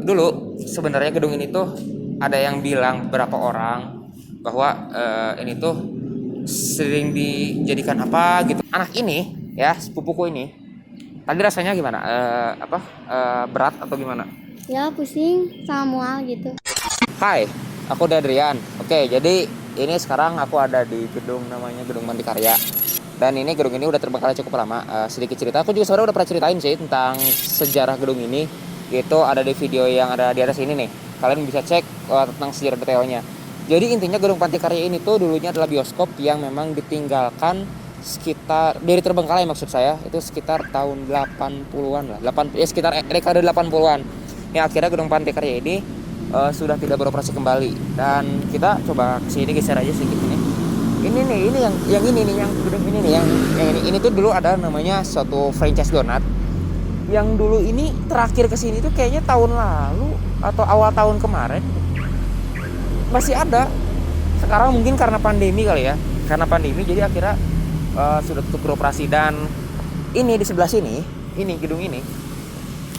Dulu sebenarnya gedung ini tuh ada yang bilang beberapa orang bahwa ini tuh sering dijadikan apa gitu. Anak ini ya, sepupuku ini. Tadi rasanya gimana? Berat atau gimana? Ya pusing sama mual gitu. Hai, aku Adrian. Oke, jadi ini sekarang aku ada di gedung namanya Gedung Mantikarya. Dan ini gedung ini udah terbengkalai cukup lama. Sedikit cerita, aku juga sebenarnya udah pernah ceritain sih tentang sejarah gedung ini. Itu ada di video yang ada di atas ini nih. Kalian bisa cek tentang sejarah detailnya. Jadi intinya Gedung Pantikarya ini tuh dulunya adalah bioskop yang memang ditinggalkan sekitar dari terbengkalai, maksud saya itu sekitar tahun 80-an lah. Sekitar dekade 80-an. Ya akhirnya Gedung Pantikarya ini sudah tidak beroperasi kembali. Dan kita coba kesini geser aja sedikit ini. Ini nih, yang gedung ini nih, yang ini tuh dulu ada namanya suatu franchise donat. Yang dulu ini terakhir kesini tuh kayaknya tahun lalu atau awal tahun kemarin masih ada. Sekarang mungkin karena pandemi kali ya, karena pandemi jadi akhirnya sudah tutup beroperasi. Dan ini di sebelah sini, ini gedung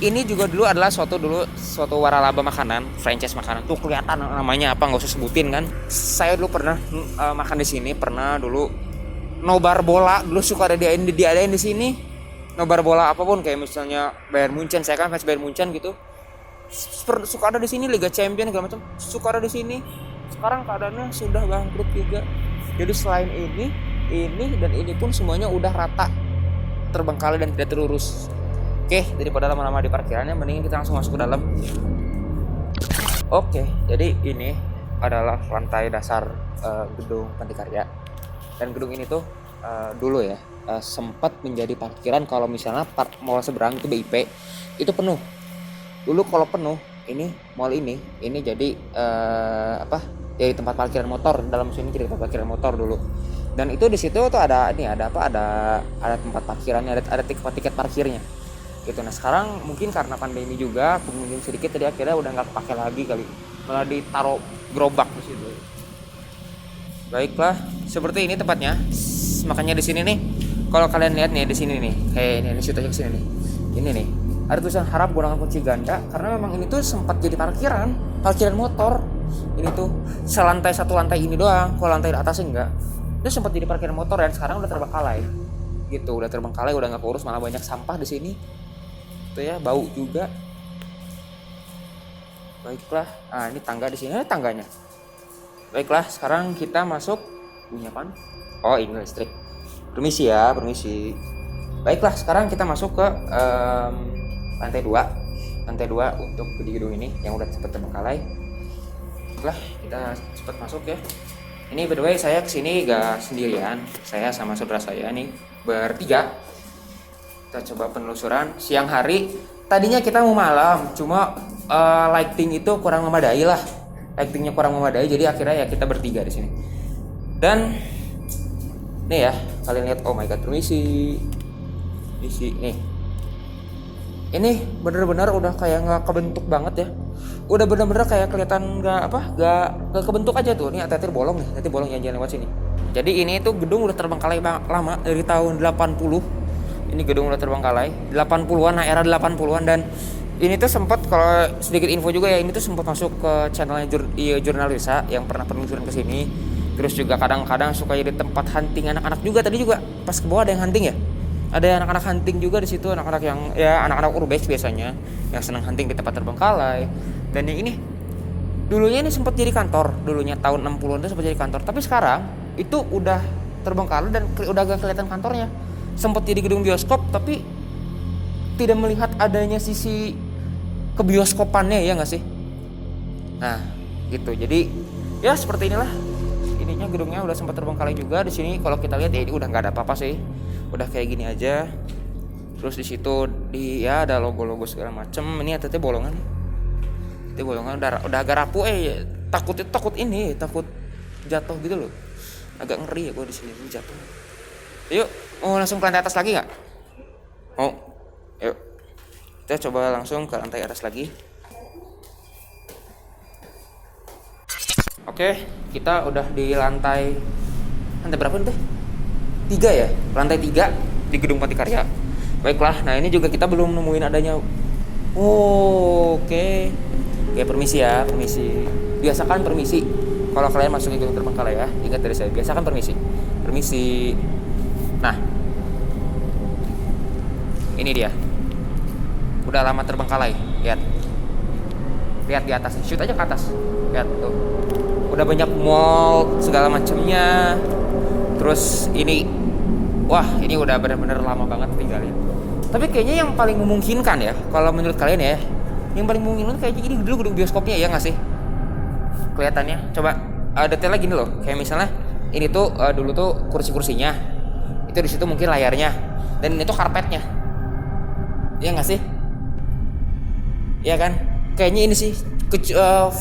ini juga dulu adalah suatu waralaba makanan, franchise makanan. Tuh kelihatan namanya apa, nggak usah sebutin kan. Saya dulu pernah makan di sini, pernah dulu nobar bola, dulu suka diadain di sini. Nobar bola apapun kayak misalnya Bayern Munchen, saya kan fans Bayern Munchen gitu. Suka ada di sini, Liga Champions segala macam, suka ada di sini. Sekarang keadaannya sudah bangkrut juga. Jadi selain ini dan ini pun semuanya udah rata, terbengkalai dan tidak terurus. Oke, daripada lama-lama di parkirannya, mending kita langsung masuk ke dalam. Oke, jadi ini adalah lantai dasar Gedung Pantikarya. Dan gedung ini tuh dulu ya sempat menjadi parkiran. Kalau misalnya mall seberang itu BIP itu penuh. Dulu kalau penuh, ini mall ini jadi jadi tempat parkiran motor. Dalam sini jadi tempat parkiran motor dulu. Dan itu di situ tuh ada tempat parkirannya, ada tiket parkirnya gitu. Nah sekarang mungkin karena pandemi juga pengunjung sedikit, jadi akhirnya udah nggak kepake lagi kali, malah ditaruh gerobak di situ. Baiklah, seperti ini tempatnya. Makanya di sini nih, kalau kalian lihat nih di sini nih, kayak ini situ aja ke sini nih. Ini nih, ada tulisan harap gunakan kunci ganda karena memang ini tuh sempat jadi parkiran motor. Ini tuh satu lantai ini doang, kalau lantai atasnya enggak. Itu sempat jadi parkiran motor dan sekarang udah terbengkalai. Gitu, udah terbengkalai, udah nggak keurus, malah banyak sampah di sini. Tuh ya, bau juga. Baiklah, nah ini tangga di sini, tangganya. Baiklah, sekarang kita masuk. Bunyi apaan? Oh, ini listrik. Permisi ya, permisi. Baiklah, sekarang kita masuk ke lantai 2. Lantai 2 untuk di gedung ini yang udah sempat terbengkalai. Baiklah, kita cepat masuk ya. Ini by the way, saya kesini gak sendirian. Saya sama saudara saya nih, bertiga. Kita coba penelusuran siang hari. Tadinya kita mau malam, cuma lighting itu kurang memadai lah. Lightingnya kurang memadai, jadi akhirnya ya kita bertiga di sini. Dan nih ya, kalian lihat, oh my god, permisi. Nih. Ini bener-bener udah kayak nggak kebentuk banget ya. Udah bener-bener kayak kelihatan nggak kebentuk aja tuh. Nih hati-hati bolong nih, nanti bolong jangan lewat sini. Jadi ini tuh gedung udah terbengkalai lama, dari tahun 80. Ini gedung udah terbengkalai 80-an, era 80-an. Dan ini tuh sempat, kalau sedikit info juga ya, ini tuh sempat masuk ke channelnya Jurnalisa yang pernah penelusuran ke sini. Terus juga kadang-kadang suka jadi tempat hunting anak-anak juga. Tadi juga pas ke bawah ada yang hunting ya. Ada anak-anak hunting juga di situ, anak-anak yang ya anak-anak urbex biasanya yang senang hunting di tempat terbengkalai. Dan yang ini dulunya ini sempat jadi kantor, dulunya tahun 60-an itu sempat jadi kantor. Tapi sekarang itu udah terbengkalai dan udah gak kelihatan kantornya. Sempat jadi gedung bioskop tapi tidak melihat adanya sisi kebioskopannya, ya nggak sih? Nah gitu, jadi ya seperti inilah. Ininya gedungnya udah sempat terbengkalai juga. Di sini kalau kita lihat ya ini udah nggak ada apa-apa sih, udah kayak gini aja. Terus di situ ya ada logo-logo segala macem. Ini ATT bolongan, udah agak rapuh. Takut jatuh gitu loh. Agak ngeri ya gue di sini jatuh. Yuk, mau langsung ke lantai atas lagi nggak? Mau? Yuk, kita coba langsung ke lantai atas lagi. Oke, kita udah di lantai berapa nih? 3 ya? Lantai 3 di Gedung Pantikarya. Baiklah, nah ini juga kita belum nemuin adanya Oh, oke. Oke, permisi ya, permisi. Biasakan permisi. Kalau kalian masuk ke gedung terbengkalai ya, ingat dari saya, biasakan permisi. Permisi. Nah, ini dia. Udah lama terbengkalai. Lihat. Lihat di atas. Shoot aja ke atas. Lihat tuh. Udah banyak mall segala macamnya. Terus ini, wah, ini udah benar-benar lama banget tinggalnya. Tapi kayaknya yang paling memungkinkan ya, kalau menurut kalian ya, yang paling memungkinkan kayaknya ini dulu gedung bioskopnya ya nggak sih? Kelihatannya. Coba detailnya gini loh, kayak misalnya ini tuh dulu tuh kursi-kursinya, itu di situ mungkin layarnya, dan ini tuh karpetnya. Iya nggak sih? Iya kan? Kayaknya ini sih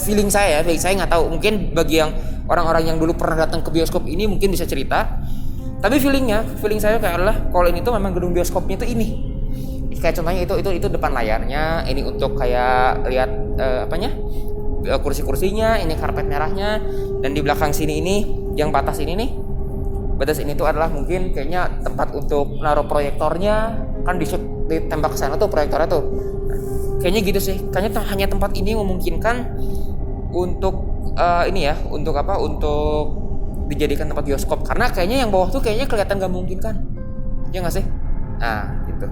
feeling saya nggak tahu. Mungkin bagi yang orang-orang yang dulu pernah datang ke bioskop ini mungkin bisa cerita. Tapi feeling saya kayak adalah kalau ini tuh memang gedung bioskopnya tuh ini. Kayak contohnya itu depan layarnya, ini untuk kayak lihat kursi-kursinya, ini karpet merahnya, dan di belakang sini ini yang batas ini nih. Batas ini tuh adalah mungkin kayaknya tempat untuk naruh proyektornya, kan ditembak ke sana tuh proyektornya tuh. Kayaknya gitu sih. Kayaknya hanya tempat ini memungkinkan untuk untuk dijadikan tempat bioskop, karena kayaknya yang bawah tuh kayaknya kelihatan gak memungkinkan. Ya nggak sih? Nah, gitu.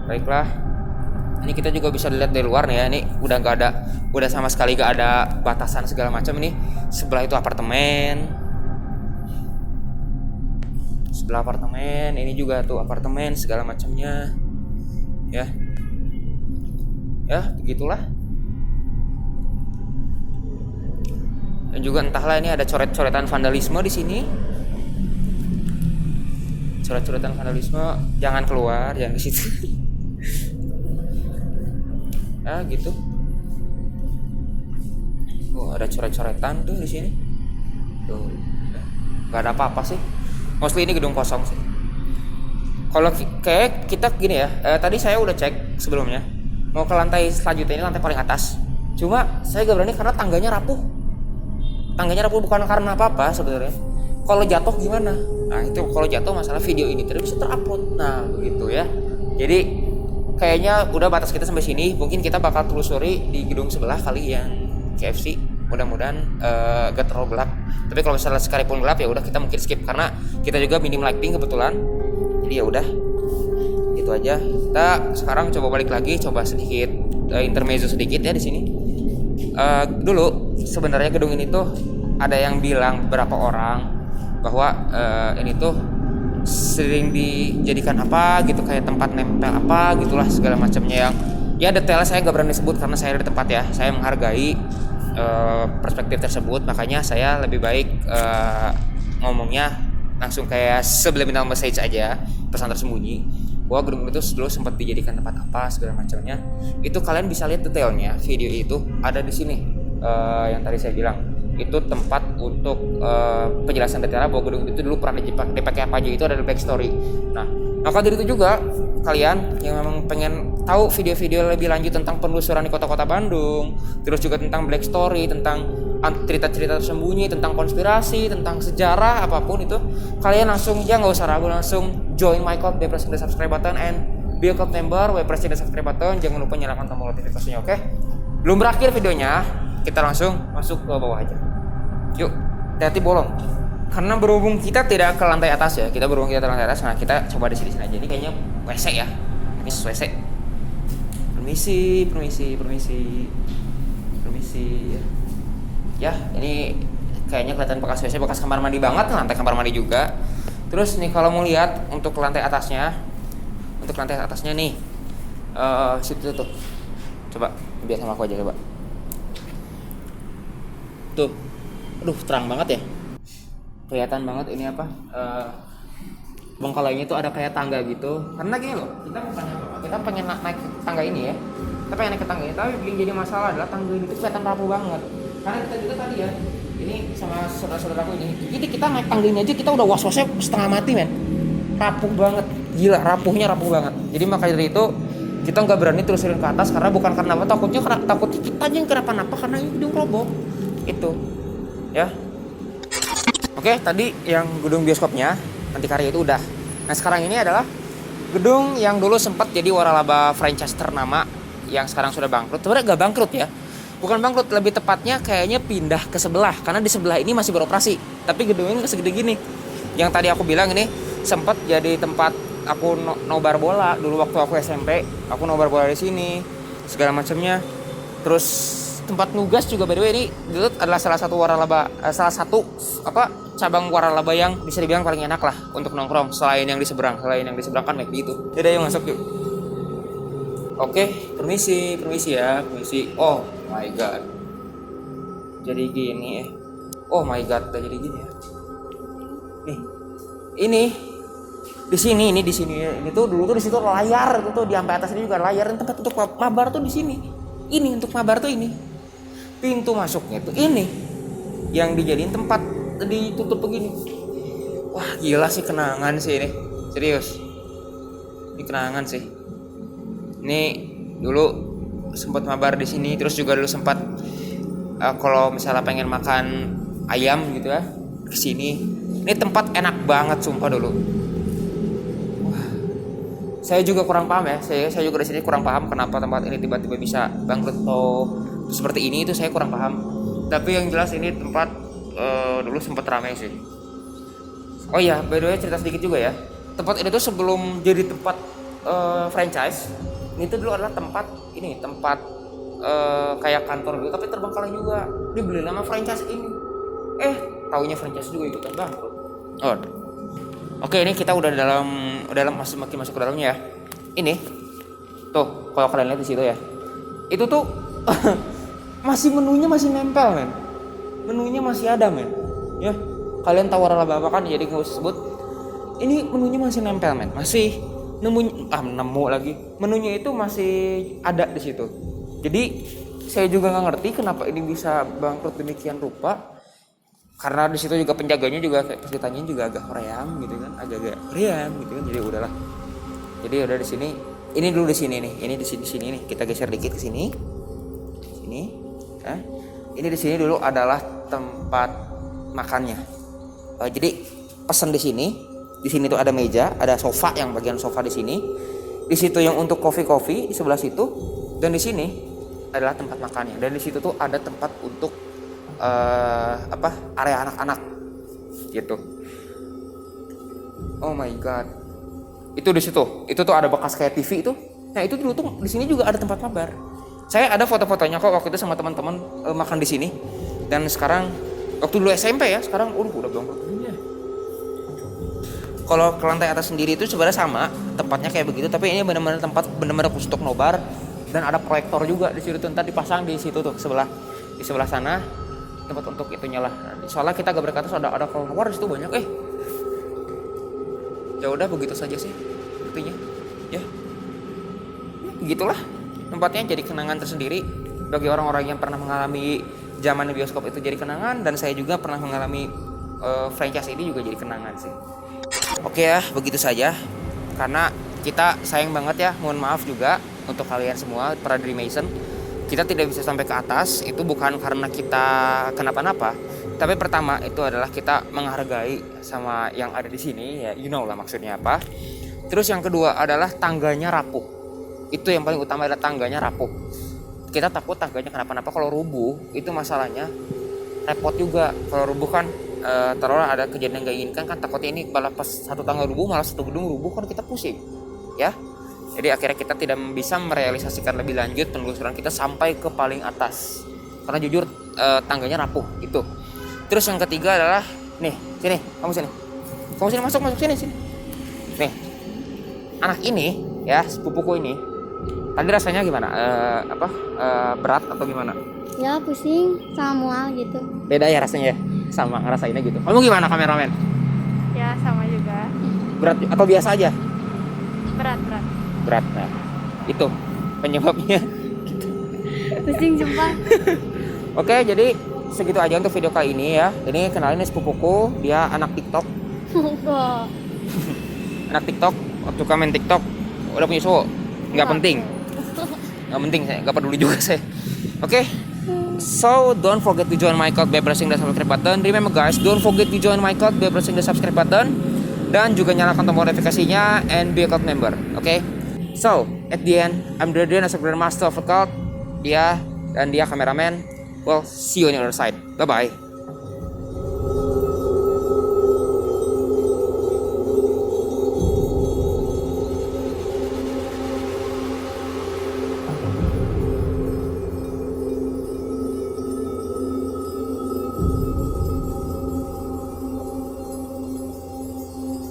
Baiklah. Ini kita juga bisa lihat dari luar nih ya. Ini udah sama sekali gak ada batasan segala macam ini. Sebelah itu apartemen. Sebelah apartemen, ini juga tuh apartemen segala macamnya. Ya. Ya, begitulah. Dan juga entahlah ini ada coret-coretan vandalisme di sini. Coret-coretan vandalisme, jangan keluar, jangan di situ. Ya, gitu. Oh, ada coret-coretan tuh di sini. Tuh. Gak ada apa-apa sih. Mostly ini gedung kosong sih. Kalau kayak kita gini ya, tadi saya udah cek sebelumnya. Mau ke lantai selanjutnya, ini lantai paling atas. Cuma saya gak berani karena tangganya rapuh. Tangganya rapuh bukan karena apa-apa sebenarnya. Kalau jatuh gimana? Nah, itu kalau jatuh masalah video ini tidak bisa terupload. Nah, begitu ya. Jadi kayaknya udah batas kita sampai sini. Mungkin kita bakal telusuri di gedung sebelah kali yang KFC. Mudah-mudahan gak terlalu gelap. Tapi kalau misalnya sekalipun gelap ya udah kita mungkin skip karena kita juga minim lighting kebetulan. Jadi ya udah. Itu aja. Kita sekarang coba balik lagi, coba sedikit intermezzo sedikit ya di sini. Dulu sebenarnya gedung ini tuh ada yang bilang beberapa orang bahwa ini tuh sering dijadikan apa gitu, kayak tempat nempel apa gitulah segala macamnya, yang ya detailnya saya gak berani sebut karena saya ada di tempat ya. Saya menghargai perspektif tersebut, makanya saya lebih baik ngomongnya langsung kayak subliminal message aja, pesan tersembunyi bahwa gedung itu dulu sempat dijadikan tempat apa segala macamnya. Itu kalian bisa lihat detailnya, video itu ada di sini. Yang tadi saya bilang itu tempat untuk penjelasan detailnya bahwa gedung itu dulu pernah dipakai apa aja, itu ada di backstory. Nah, maka dari itu juga kalian yang memang pengen tahu video-video lebih lanjut tentang penelusuran di kota-kota Bandung, terus juga tentang black story, tentang cerita-cerita tersembunyi, tentang konspirasi, tentang sejarah apapun itu, kalian langsung ya nggak usah ragu, langsung join my club by pressing the subscribe button and be a club member by pressing the subscribe button. Jangan lupa nyalakan tombol notifikasinya, oke? Belum berakhir videonya, kita langsung masuk ke bawah aja. Yuk, hati-hati bolong. Karena berhubung kita tidak ke lantai atas ya, kita lantai atas. Nah, kita coba di sini aja. Ini kayaknya WC ya. Ini WC. Permisi. Ya, ini kayaknya kelihatan bekas WC, bekas kamar mandi banget, lantai kamar mandi juga. Terus nih kalau mau lihat untuk lantai atasnya nih, situ tuh. Coba biar sama aku aja coba. Tuh, aduh terang banget ya. Kelihatan banget ini apa? Bengkalainya itu ada kayak tangga gitu. Karena gini loh, kita pengen naik tangga ini ya. Kita pengen naik ke tangga ini, tapi yang jadi masalah adalah tangga ini tuh kelihatan rapuh banget. Karena kita juga tadi ya, ini sama saudara-saudaraku ini. Jadi kita naik tangga ini aja kita udah was-wasnya setengah mati men. Rapuh banget, gila rapuh banget. Jadi makanya dari itu kita nggak berani terusin ke atas karena bukan karena apa, takut kita aja yang kenapa-napa karena ini gedung roboh. Itu, ya. Oke, tadi yang gedung bioskopnya Antikarya itu udah. Nah sekarang ini adalah gedung yang dulu sempat jadi waralaba franchise ternama yang sekarang sudah bangkrut. Sebenarnya nggak bangkrut ya, bukan bangkrut, lebih tepatnya kayaknya pindah ke sebelah, karena di sebelah ini masih beroperasi, tapi gedungnya nggak segede gini. Yang tadi aku bilang ini sempat jadi tempat aku nobar bola dulu waktu aku SMP. Aku nobar bola di sini segala macamnya. Terus tempat nugas juga, by the way, ini dulu adalah salah satu cabang waralaba yang bisa dibilang paling enak lah untuk nongkrong selain yang di seberang kan McD itu. Jadi yuk masuk yuk. Oke, permisi ya, permisi. Oh my god, jadi gini ya. Oh my god, udah jadi gini ya. Nih, ini di sini ini tuh dulu tuh di situ layar itu tuh, di sampai atas ini juga layar, dan tempat untuk mabar tuh di sini. Ini untuk mabar tuh ini. Pintu masuknya tuh ini yang dijadiin tempat ditutup begini. Wah, gila sih, kenangan sih ini. Serius. Ini kenangan sih. Ini dulu sempat mabar di sini, terus juga dulu sempat kalau misalnya pengen makan ayam gitu ya, ke sini. Ini tempat enak banget sumpah dulu. Saya juga kurang paham ya, saya juga di sini kurang paham kenapa tempat ini tiba-tiba bisa bangkrut atau seperti ini, itu saya kurang paham. Tapi yang jelas ini tempat dulu sempat ramai sih. Oh iya, by the way cerita sedikit juga ya. Tempat ini tuh sebelum jadi tempat franchise, ini tuh dulu adalah tempat kayak kantor dulu, tapi terbengkalai juga. Dibeli nama franchise ini. Taunya franchise juga ikutan bangkrut. Oh. Oke, ini kita udah makin masuk ke dalamnya ya. Ini tuh kalau kalian lihat di situ ya, itu tuh menunya masih nempel men. Menunya masih ada men. Ya, kalian tahu waralaba apa kan? Jadi nggak usah sebut. Ini menunya masih nempel men. Masih nemu lagi. Menunya itu masih ada di situ. Jadi saya juga nggak ngerti kenapa ini bisa bangkrut demikian rupa. Karena di situ juga penjaganya juga kayak ceritanya juga agak Koream gitu kan, agak Koream gitu kan. Jadi udahlah. Jadi udah di sini. Ini dulu di sini nih. Ini di sini nih. Kita geser dikit ke sini. Sini. Ini di sini dulu adalah tempat makannya. Jadi pesan di sini. Di sini tuh ada meja, ada sofa, yang bagian sofa di sini. Di situ yang untuk kopi di sebelah situ. Dan di sini adalah tempat makannya. Dan di situ tuh ada tempat untuk area anak-anak gitu. Oh my god, itu di situ, itu tuh ada bekas kayak TV itu. Nah itu dulu tuh di sini juga ada tempat mabar. Saya ada foto-fotonya kok waktu itu sama teman-teman makan di sini. Dan sekarang waktu dulu SMP ya, sekarang udah bangkrut dunia. Kalau ke lantai atas sendiri itu sebenarnya sama tempatnya kayak begitu, tapi ini benar-benar tempat benar-benar khusus untuk nobar. Dan ada proyektor juga di situ tuh, ntar dipasang di situ tuh di sebelah sana. Tempat untuk itunya lah. Soalnya kita gak berkata ada keluar di situ banyak. Ya udah begitu saja sih intinya. Ya begitulah tempatnya, jadi kenangan tersendiri bagi orang-orang yang pernah mengalami zaman bioskop itu jadi kenangan, dan saya juga pernah mengalami franchise ini juga jadi kenangan sih. Oke ya, begitu saja. Karena kita sayang banget ya, mohon maaf juga untuk kalian semua para Dreamation. Kita tidak bisa sampai ke atas, itu bukan karena kita kenapa-napa, tapi pertama itu adalah kita menghargai sama yang ada di sini ya, you know lah maksudnya apa. Terus yang kedua adalah tangganya rapuh. Itu yang paling utama, adalah tangganya rapuh. Kita takut tangganya kenapa-napa kalau rubuh, itu masalahnya repot juga. Kalau rubuh kan taruhlah ada kejadian gak inginkan kan, takutnya ini malah pas satu tangga rubuh malah satu gedung rubuh, kan kita pusing ya. Jadi akhirnya kita tidak bisa merealisasikan lebih lanjut penelusuran kita sampai ke paling atas, karena jujur tangganya rapuh itu. Terus yang ketiga adalah nih, kamu sini masuk sini. Nih, anak ini ya, sepupuku ini tadi rasanya gimana? Berat atau gimana? Ya pusing sama mual gitu. Beda ya rasanya ya, sama ngerasainnya gitu. Kamu gimana, kameramen? Ya sama juga. Berat atau biasa aja? Berat. Nah, itu penyebabnya. Pusing sumpah. Oke, jadi segitu aja untuk video kali ini ya. Ini kenalin sepupuku, dia anak TikTok. Kok. Anak TikTok, waktu main TikTok udah punya cowok. Nggak penting, saya nggak peduli juga saya. Oke. So don't forget to join my cult by pressing the subscribe button. Remember guys, don't forget to join my cult by pressing the subscribe button, dan juga nyalakan tombol notifikasinya and be a cult member. Oke. So, at the end, I'm Dredrian as a Grandmaster of the Cult. Dia dan dia kameraman. Well, see you on the other side. Bye-bye.